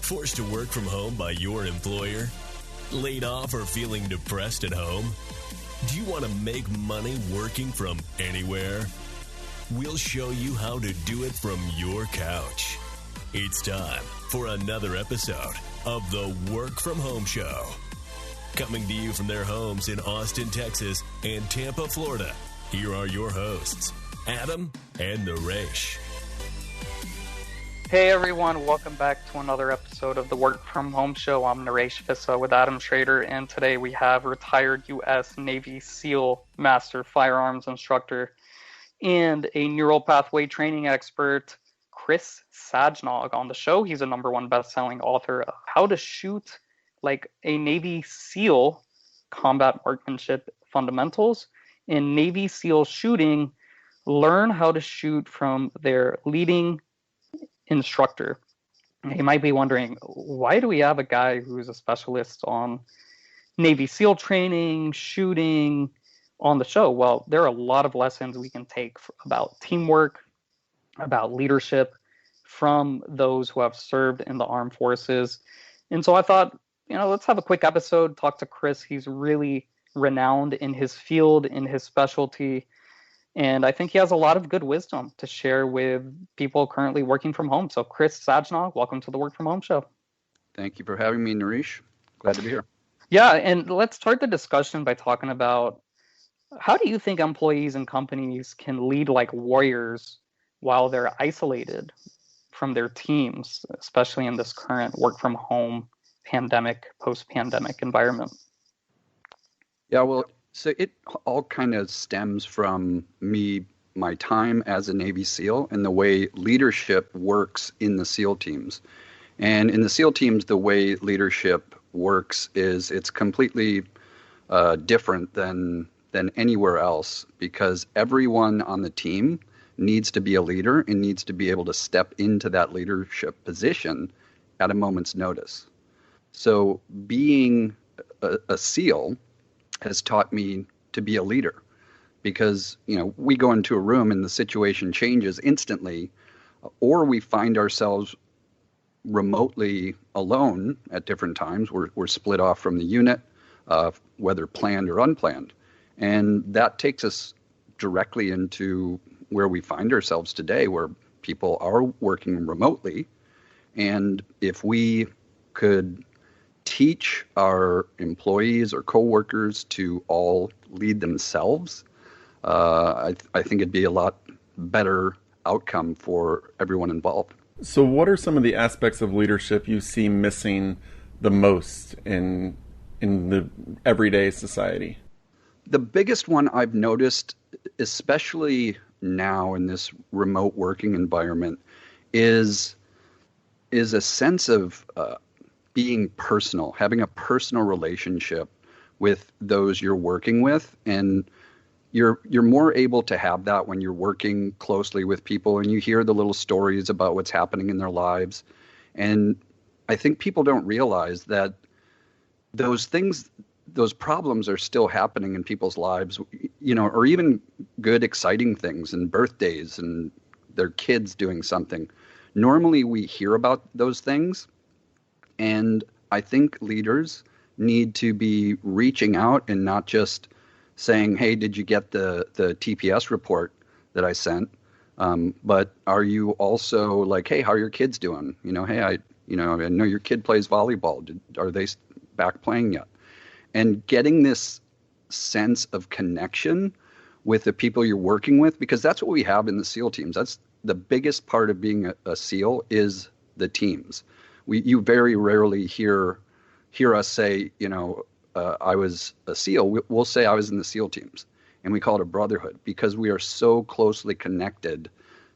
Forced to work from home by your employer? Laid off or feeling depressed at home? Do you want to make money working from anywhere? We'll show you how to do it from your couch. It's time for another episode of the Work From Home Show. Coming to you from their homes in Austin, Texas and Tampa, Florida, here are your hosts, Adam and Naresh. Hey everyone, welcome back to another episode of the Work From Home Show. I'm Naresh with Adam Schrader, and today we have retired U.S. Navy SEAL Master Firearms Instructor and a neural pathway training expert, Chris Sajnog, on the show. He's a #1 best-selling author of How to Shoot Like a Navy SEAL, Combat Marksmanship Fundamentals, and Navy SEAL Shooting, Learn How to Shoot from Their Leading Instructor. You might be wondering, why do we have a guy who's a specialist on Navy SEAL training, shooting on the show? Well, there are a lot of lessons we can take about teamwork, about leadership from those who have served in the armed forces. And so I thought, let's have a quick episode, talk to Chris. He's really renowned in his field, in his specialty. And I think he has a lot of good wisdom to share with people currently working from home. So Chris Sajnog, welcome to the Work From Home Show. Thank you for having me, Naresh. Glad to be here. Yeah, and let's start the discussion by talking about, how do you think employees and companies can lead like warriors while they're isolated from their teams, especially in this current work from home pandemic, post-pandemic environment? Yeah, well, so it all kind of stems from my time as a Navy SEAL and the way leadership works in the SEAL teams. And in the SEAL teams, the way leadership works is it's completely different than anywhere else, because everyone on the team needs to be a leader and needs to be able to step into that leadership position at a moment's notice. So being a SEAL has taught me to be a leader, because, we go into a room and the situation changes instantly, or we find ourselves remotely alone at different times. We're split off from the unit, whether planned or unplanned. And that takes us directly into where we find ourselves today, where people are working remotely. And if we could teach our employees or coworkers to all lead themselves, I think it'd be a lot better outcome for everyone involved. So what are some of the aspects of leadership you see missing the most in the everyday society? The biggest one I've noticed, especially now in this remote working environment, is a sense of being personal, having a personal relationship with those you're working with. And you're more able to have that when you're working closely with people and you hear the little stories about what's happening in their lives. And I think people don't realize that those problems are still happening in people's lives, or even good, exciting things and birthdays and their kids doing something. Normally we hear about those things. And I think leaders need to be reaching out and not just saying, hey, did you get the TPS report that I sent? But are you also like, hey, how are your kids doing? Hey, I know your kid plays volleyball. Are they back playing yet? And getting this sense of connection with the people you're working with, because that's what we have in the SEAL teams. That's the biggest part of being a SEAL, is the teams. You very rarely hear us say, I was a SEAL. We'll say I was in the SEAL teams, and we call it a brotherhood, because we are so closely connected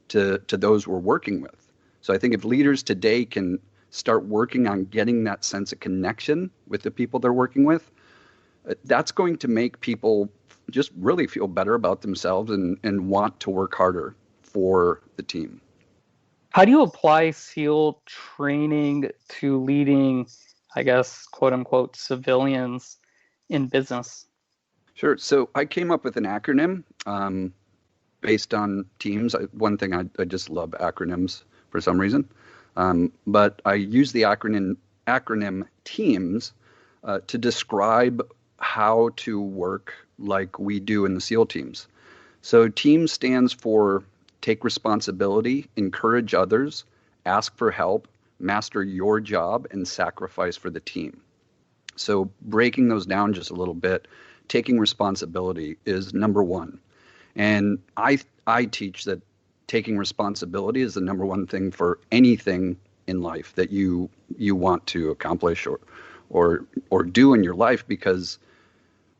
to those we're working with. So I think if leaders today can start working on getting that sense of connection with the people they're working with, that's going to make people just really feel better about themselves and want to work harder for the team. How do you apply SEAL training to leading, I guess, quote unquote, civilians in business? Sure. So I came up with an acronym based on teams. One thing, I just love acronyms for some reason. But I use the acronym TEAMS to describe how to work like we do in the SEAL teams. So TEAMS stands for take responsibility, encourage others, ask for help, master your job, and sacrifice for the team. So breaking those down just a little bit, taking responsibility is number one. And I teach that taking responsibility is the number one thing for anything in life that you want to accomplish or do in your life, because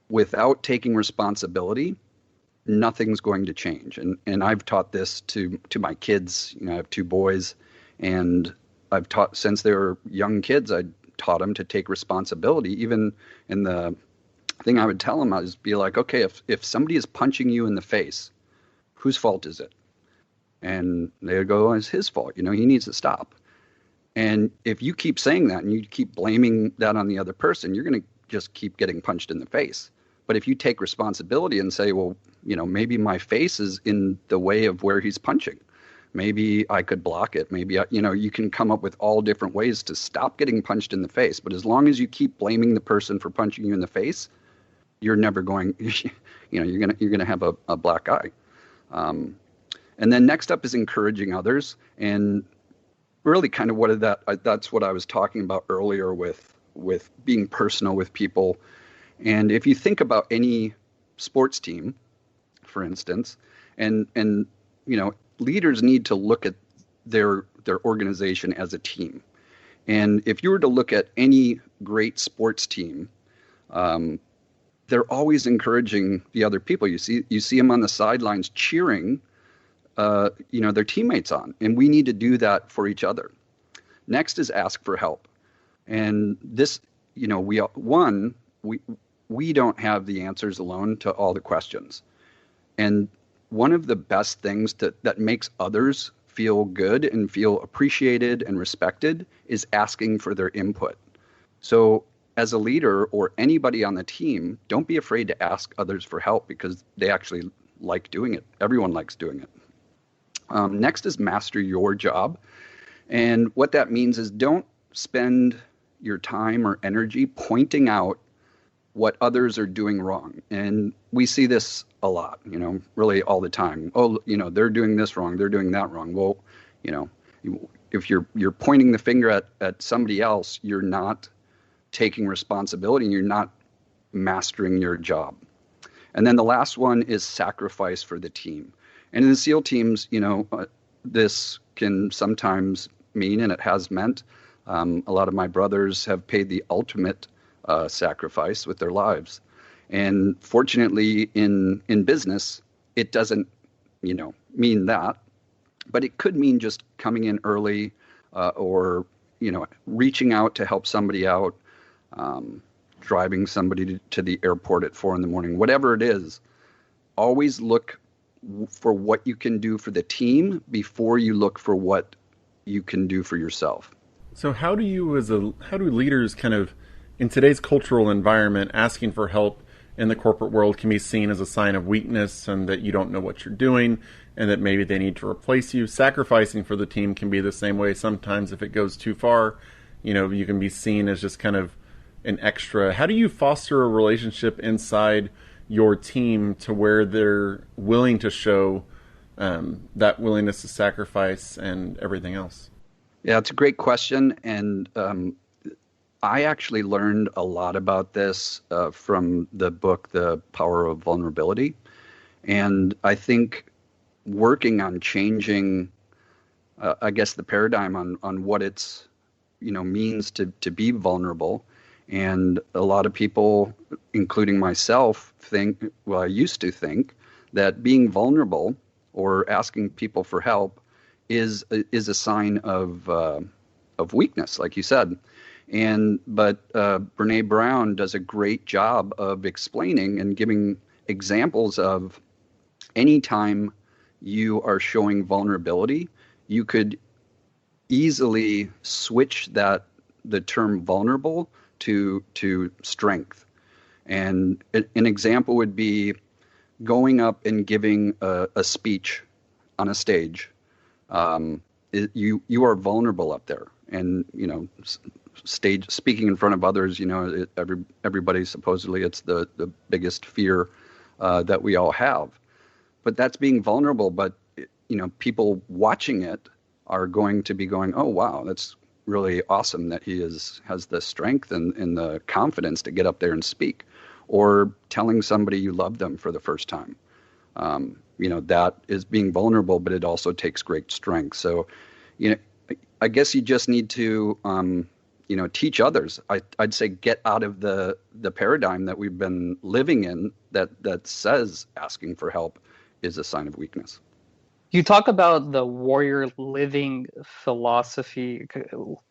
without taking responsibility, nothing's going to change. And I've taught this to my kids. I have two boys, and I've taught since they were young kids. I taught them to take responsibility. Even in the thing I would tell them, I was be like, okay, if somebody is punching you in the face, whose fault is it? And they would go, it's his fault. He needs to stop. And if you keep saying that and you keep blaming that on the other person, you're going to just keep getting punched in the face. But if you take responsibility and say, well, maybe my face is in the way of where he's punching. Maybe I could block it. Maybe, you can come up with all different ways to stop getting punched in the face. But as long as you keep blaming the person for punching you in the face, you're never going, you're going to have a black eye. And then next up is encouraging others. And really kind of that's what I was talking about earlier with being personal with people. And if you think about any sports team, for instance, and leaders need to look at their organization as a team. And if you were to look at any great sports team, they're always encouraging the other people. You see them on the sidelines cheering, their teammates on, and we need to do that for each other. Next is ask for help, and this, we don't have the answers alone to all the questions, and one of the best things that makes others feel good and feel appreciated and respected is asking for their input. So as a leader or anybody on the team, don't be afraid to ask others for help, because they actually like doing it. Everyone likes doing it. Next is master your job. And what that means is don't spend your time or energy pointing out what others are doing wrong. And we see this a lot, really all the time. Oh, they're doing this wrong, they're doing that wrong. Well, if you're pointing the finger at somebody else, you're not taking responsibility and you're not mastering your job. And then the last one is sacrifice for the team. And in the SEAL teams, this can sometimes mean, and it has meant, a lot of my brothers have paid the ultimate sacrifice with their lives. And fortunately, in business, it doesn't, mean that, but it could mean just coming in early, or reaching out to help somebody out, driving somebody to the airport at 4 a.m, whatever it is. Always look for what you can do for the team before you look for what you can do for yourself. So how do leaders kind of, in today's cultural environment, asking for help in the corporate world can be seen as a sign of weakness and that you don't know what you're doing and that maybe they need to replace you? Sacrificing for the team can be the same way. Sometimes if it goes too far, you can be seen as just kind of an extra. How do you foster a relationship inside your team to where they're willing to show that willingness to sacrifice and everything else? Yeah, it's a great question. And I actually learned a lot about this from the book, The Power of Vulnerability. And I think working on changing, the paradigm on what it's, means to be vulnerable. And a lot of people, including myself, I used to think that being vulnerable or asking people for help is a sign of weakness, like you said. But Brene Brown does a great job of explaining and giving examples of any time you are showing vulnerability, you could easily switch the term vulnerable to strength. And an example would be going up and giving a speech on a stage. you are vulnerable up there, and stage speaking in front of others. Everybody supposedly it's the biggest fear that we all have, but that's being vulnerable. But people watching it are going to be going, oh wow, that's really awesome that he has the strength and the confidence to get up there and speak, or telling somebody you love them for the first time. That is being vulnerable, but it also takes great strength. So, I guess you just need to, teach others. I'd say get out of the paradigm that we've been living in that says asking for help is a sign of weakness. You talk about the warrior living philosophy.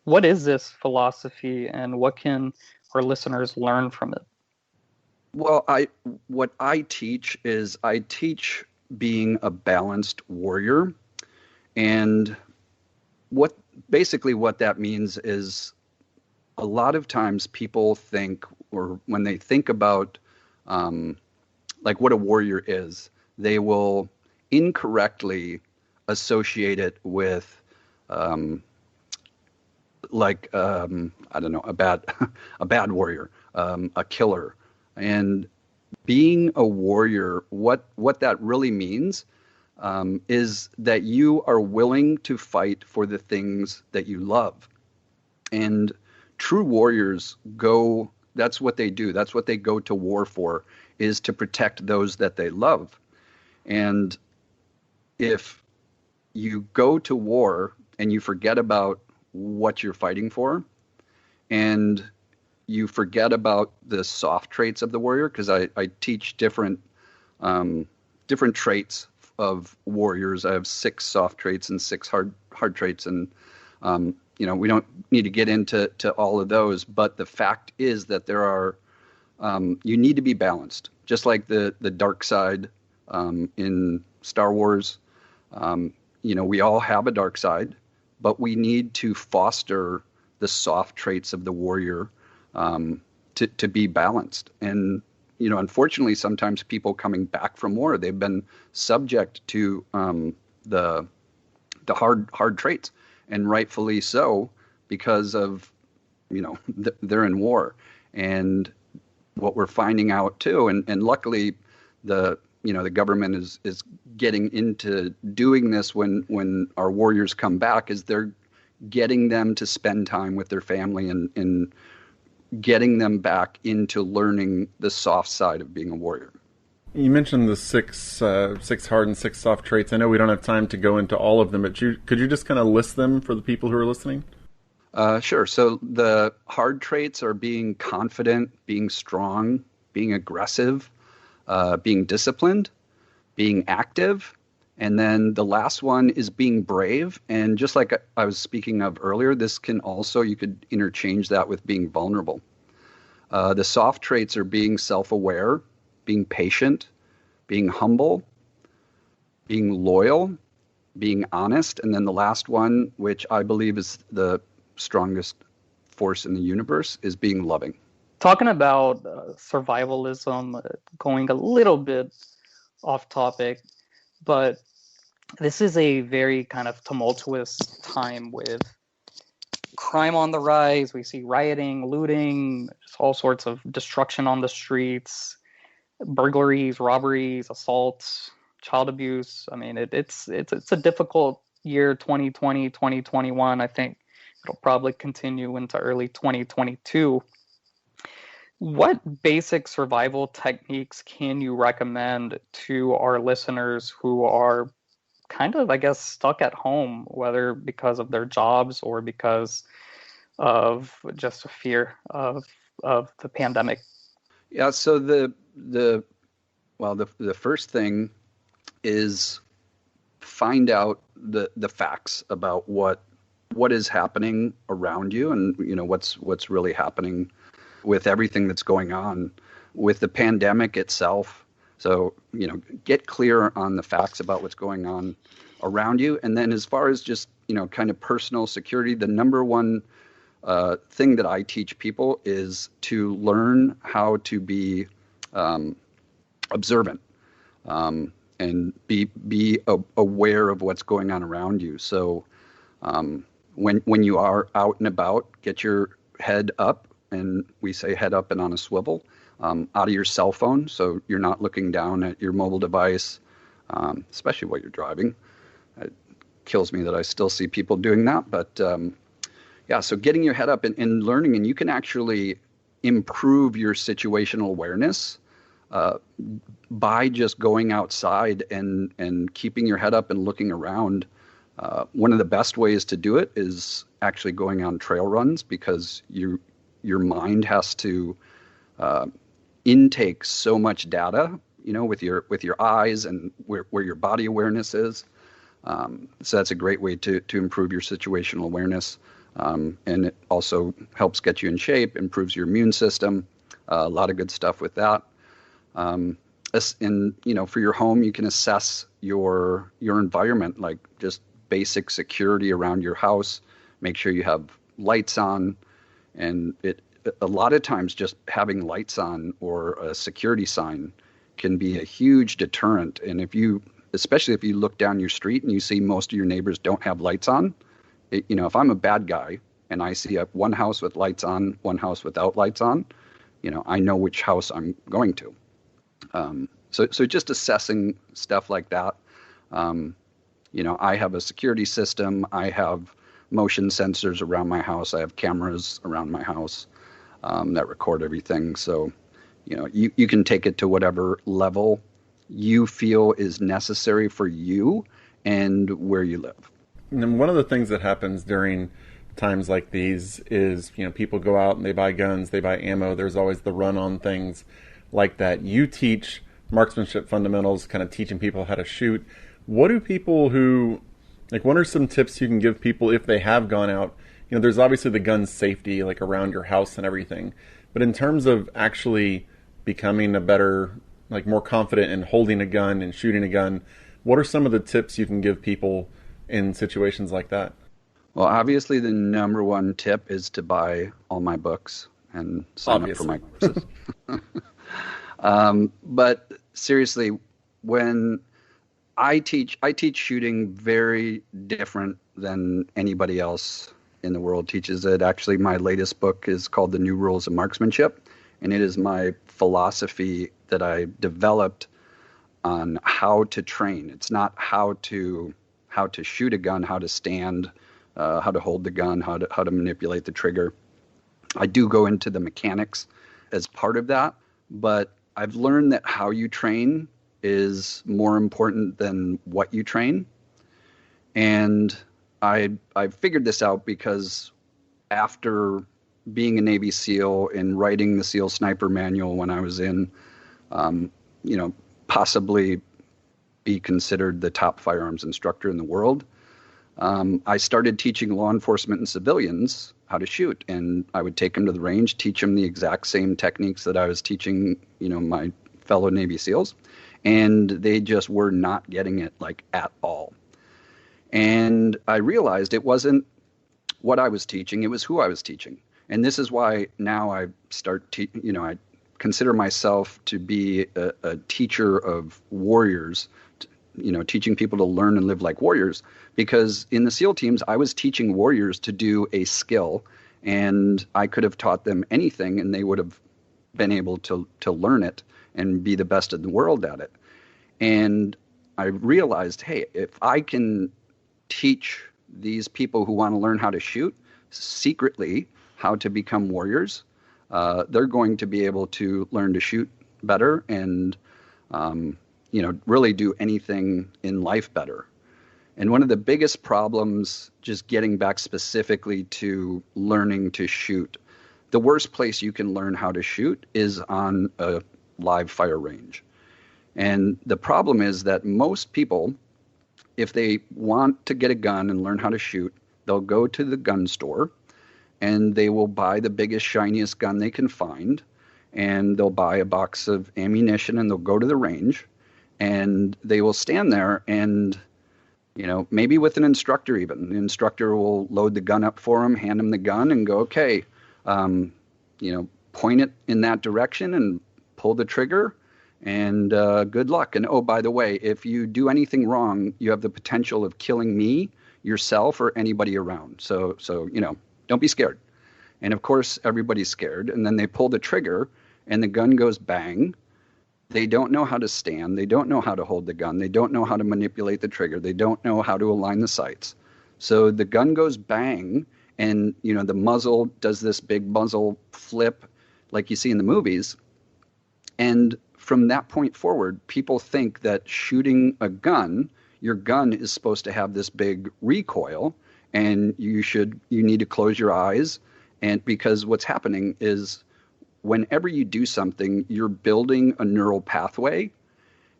What is this philosophy, and what can our listeners learn from it? Well, what I teach being a balanced warrior, and what that means is a lot of times people think, or when they think about like what a warrior is, they will incorrectly associate it with I don't know, a bad warrior, a killer. And being a warrior, what that really means is that you are willing to fight for the things that you love. And true warriors that's what they do. That's what they go to war for, is to protect those that they love. And if you go to war and you forget about what you're fighting for, and you forget about the soft traits of the warrior, because I teach different traits of warriors. I have 6 soft traits and 6 hard traits, and we don't need to get into all of those. But the fact is that there are you need to be balanced, just like the dark side in Star Wars. We all have a dark side, but we need to foster the soft traits of the warrior to be balanced. And unfortunately, sometimes people coming back from war, they've been subject to the hard traits, and rightfully so, because of they're in war. And what we're finding out too, and luckily the government is getting into doing this when our warriors come back, is they're getting them to spend time with their family and getting them back into learning the soft side of being a warrior. You mentioned the 6 hard and 6 soft traits. I know we don't have time to go into all of them, but could you just kind of list them for the people who are listening? Sure. So the hard traits are being confident, being strong, being aggressive, being disciplined, being active, and then the last one is being brave. And just like I was speaking of earlier, this can also, you could interchange that with being vulnerable. The soft traits are being self-aware, being patient, being humble, being loyal, being honest, and then the last one, which I believe is the strongest force in the universe, is being loving. Talking about survivalism, going a little bit off topic, but this is a very kind of tumultuous time with crime on the rise. We see rioting, looting, just all sorts of destruction on the streets, burglaries, robberies, assaults, child abuse. I mean, it's a difficult year, 2020, 2021. I think it'll probably continue into early 2022. What basic survival techniques can you recommend to our listeners who are kind of, I guess, stuck at home, whether because of their jobs or because of just a fear of the pandemic? Yeah, so the first thing is find out the facts about what is happening around you, and what's really happening with everything that's going on with the pandemic itself. So, get clear on the facts about what's going on around you. And then as far as just, kind of personal security, the number one thing that I teach people is to learn how to be observant and be aware of what's going on around you. So When you are out and about, get your head up, and we say head up and on a swivel, out of your cell phone, so you're not looking down at your mobile device, especially while you're driving. It kills me that I still see people doing that, but yeah, so getting your head up and learning, and you can actually improve your situational awareness by just going outside and keeping your head up and looking around. One of the best ways to do it is actually going on trail runs, because your mind has to intake so much data, with your eyes and where your body awareness is. So that's a great way to improve your situational awareness. And it also helps get you in shape, improves your immune system, a lot of good stuff with that. And, for your home, you can assess your environment, like just basic security around your house. Make sure you have lights on, and a lot of times just having lights on or a security sign can be a huge deterrent. And especially if you look down your street and you see most of your neighbors don't have lights on, if I'm a bad guy and I see one house with lights on, one house without lights on, I know which house I'm going to. So just assessing stuff like that. I have a security system. I have motion sensors around my house. I have cameras around my house that record everything. So, you can take it to whatever level you feel is necessary for you and where you live. And one of the things that happens during times like these is, people go out and they buy guns, they buy ammo. There's always the run on things like that. You teach Marksmanship Fundamentals, kind of teaching people how to shoot. What do people what are some tips you can give people if they have gone out? There's obviously the gun safety, like around your house and everything. But in terms of actually becoming a better, more confident in holding a gun and shooting a gun, what are some of the tips you can give people in situations like that? Well, obviously the number one tip is to buy all my books and sign up for my courses. But seriously, when I teach shooting very different than anybody else in the world teaches it. Actually, my latest book is called The New Rules of Marksmanship, and it is my philosophy that I developed on how to train. It's not how to shoot a gun, how to stand, how to hold the gun, how to manipulate the trigger. I do go into the mechanics as part of that, but I've learned that how you train is more important than what you train. And I figured this out because after being a Navy SEAL and writing the SEAL Sniper Manual when I was in, possibly be considered the top firearms instructor in the world, I started teaching law enforcement and civilians how to shoot. And I would take them to the range, teach them the exact same techniques that I was teaching, my fellow Navy SEALs. And they just were not getting it at all. And I realized it wasn't what I was teaching, it was who I was teaching. And this is why now I I consider myself to be a teacher of warriors, teaching people to learn and live like warriors. Because in the SEAL teams, I was teaching warriors to do a skill, and I could have taught them anything and they would have been able to learn it and be the best in the world at it. And I realized, hey, if I can teach these people who want to learn how to shoot secretly how to become warriors, they're going to be able to learn to shoot better and, really do anything in life better. And one of the biggest problems, just getting back specifically to learning to shoot, the worst place you can learn how to shoot is on a live fire range. And the problem is that most people, if they want to get a gun and learn how to shoot, they'll go to the gun store and they will buy the biggest, shiniest gun they can find, and they'll buy a box of ammunition and they'll go to the range and they will stand there and, maybe with an instructor even. The instructor will load the gun up for them, hand them the gun and go, okay, point it in that direction and pull the trigger. And good luck. And oh, by the way, if you do anything wrong, you have the potential of killing me, yourself or anybody around. So don't be scared. And of course, everybody's scared. And then they pull the trigger and the gun goes bang. They don't know how to stand. They don't know how to hold the gun. They don't know how to manipulate the trigger. They don't know how to align the sights. So the gun goes bang, and the muzzle does this big muzzle flip like you see in the movies. And from that point forward, people think that shooting a gun, your gun is supposed to have this big recoil, and you need to close your eyes. And because what's happening is whenever you do something, you're building a neural pathway.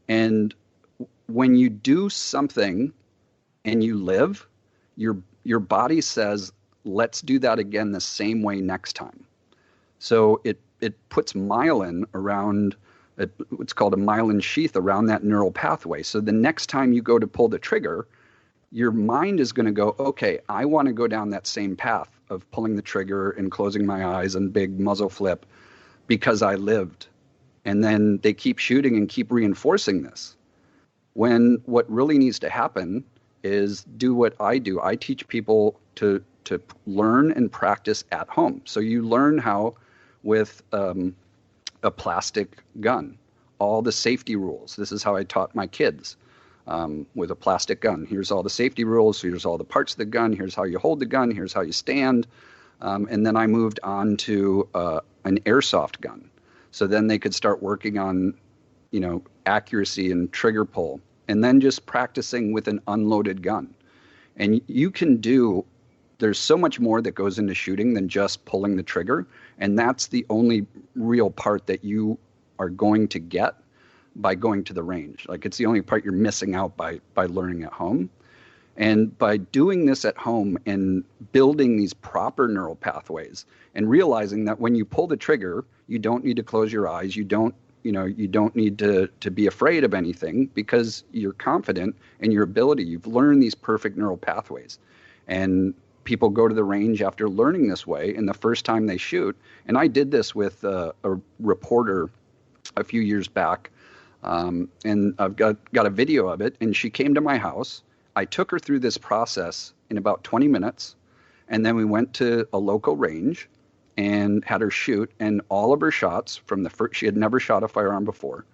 And when you do something and you live, your body says, let's do that again the same way next time. So it puts myelin around, what's called a myelin sheath around that neural pathway. So the next time you go to pull the trigger, your mind is going to go, okay, I want to go down that same path of pulling the trigger and closing my eyes and big muzzle flip because I lived. And then they keep shooting and keep reinforcing this. When what really needs to happen is do what I do. I teach people to learn and practice at home. So you learn how with a plastic gun, all the safety rules. This is how I taught my kids with a plastic gun. Here's all the safety rules. Here's all the parts of the gun. Here's how you hold the gun. Here's how you stand. And then I moved on to an airsoft gun. So then they could start working on, accuracy and trigger pull, and then just practicing with an unloaded gun. And you can do, there's so much more that goes into shooting than just pulling the trigger. And that's the only real part that you are going to get by going to the range. Like, it's the only part you're missing out by learning at home. And by doing this at home and building these proper neural pathways and realizing that when you pull the trigger, you don't need to close your eyes. You don't need to be afraid of anything because you're confident in your ability. You've learned these perfect neural pathways. And people go to the range after learning this way, and the first time they shoot, and I did this with a reporter a few years back, and I've got a video of it, and she came to my house. I took her through this process in about 20 minutes, and then we went to a local range and had her shoot, and all of her shots from the first, she had never shot a firearm before,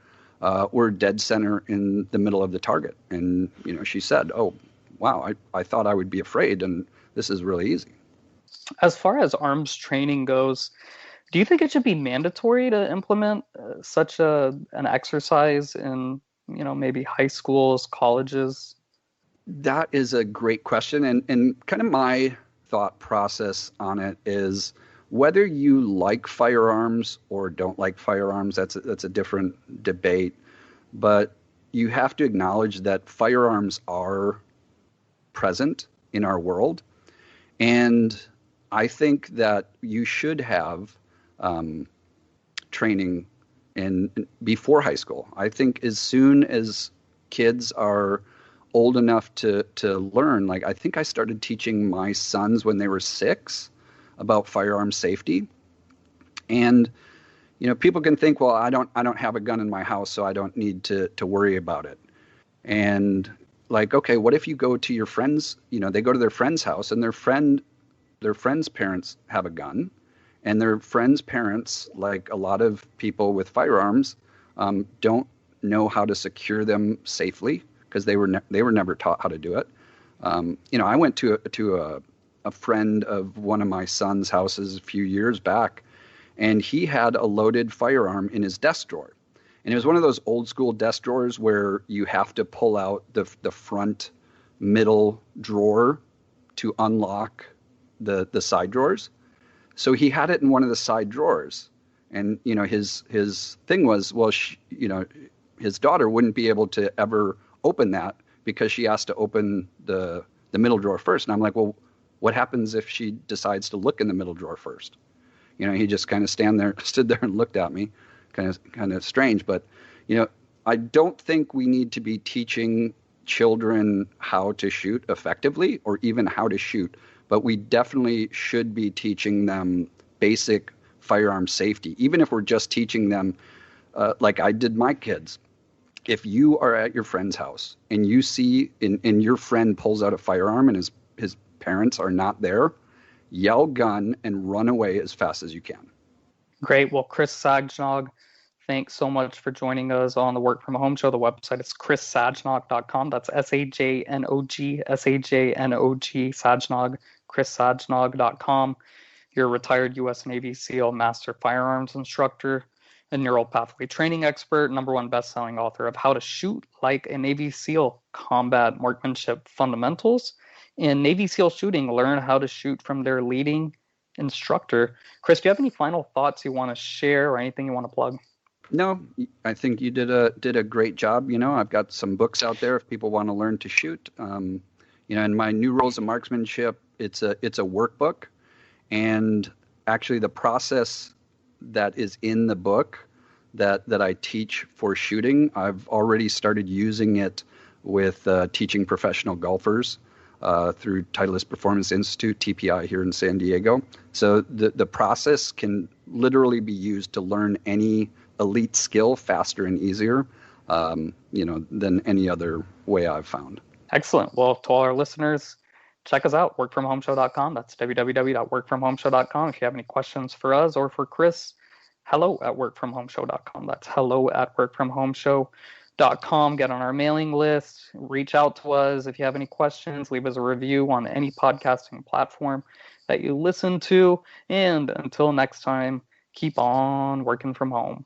were dead center in the middle of the target. And, she said, oh, wow, I thought I would be afraid, and this is really easy. As far as arms training goes, do you think it should be mandatory to implement such an exercise in, maybe high schools, colleges? That is a great question. And kind of my thought process on it is whether you like firearms or don't like firearms, that's a different debate. But you have to acknowledge that firearms are present in our world. And I think that you should have training before high school. I think as soon as kids are old enough to learn, like I think I started teaching my sons when they were 6 about firearm safety. And people can think, well, I don't have a gun in my house, so I don't need to worry about it. And like, okay, what if you go to your friends, they go to their friend's house and their friend's parents have a gun, and their friend's parents, like a lot of people with firearms, don't know how to secure them safely because they were never taught how to do it. I went to a friend of one of my son's houses a few years back, and he had a loaded firearm in his desk drawer. And it was one of those old school desk drawers where you have to pull out the front middle drawer to unlock the side drawers. So he had it in one of the side drawers. And, his thing was, well, his daughter wouldn't be able to ever open that because she has to open the middle drawer first. And I'm like, well, what happens if she decides to look in the middle drawer first? He just kind of stood there and looked at me, kind of strange. But, I don't think we need to be teaching children how to shoot effectively or even how to shoot, but we definitely should be teaching them basic firearm safety, even if we're just teaching them, like I did my kids. If you are at your friend's house and you see and your friend pulls out a firearm and is his parents are not there, yell gun and run away as fast as you can. Great. Well, Chris Sajnog, thanks so much for joining us on the Work From Home Show. The website is chrissajnog.com. That's SAJNOG, SAJNOG, Sajnog, chrissajnog.com. You're a retired U.S. Navy SEAL Master Firearms Instructor, a neural pathway training expert, #1 best-selling author of How to Shoot Like a Navy SEAL, Combat Marksmanship Fundamentals. In Navy SEAL shooting, learn how to shoot from their leading instructor. Chris, do you have any final thoughts you want to share or anything you want to plug? No, I think you did a great job. I've got some books out there if people want to learn to shoot. In my New Rules of Marksmanship, it's a workbook, and actually the process that is in the book that I teach for shooting, I've already started using it with teaching professional golfers through Titleist Performance Institute, TPI, here in San Diego. So the process can literally be used to learn any elite skill faster and easier, than any other way I've found. Excellent. Well, to all our listeners, check us out, workfromhomeshow.com. That's www.workfromhomeshow.com. If you have any questions for us or for Chris, hello@workfromhomeshow.com. That's hello@workfromhomeshow.com. Get on our mailing list, reach out to us. If you have any questions, leave us a review on any podcasting platform that you listen to. And until next time, keep on working from home.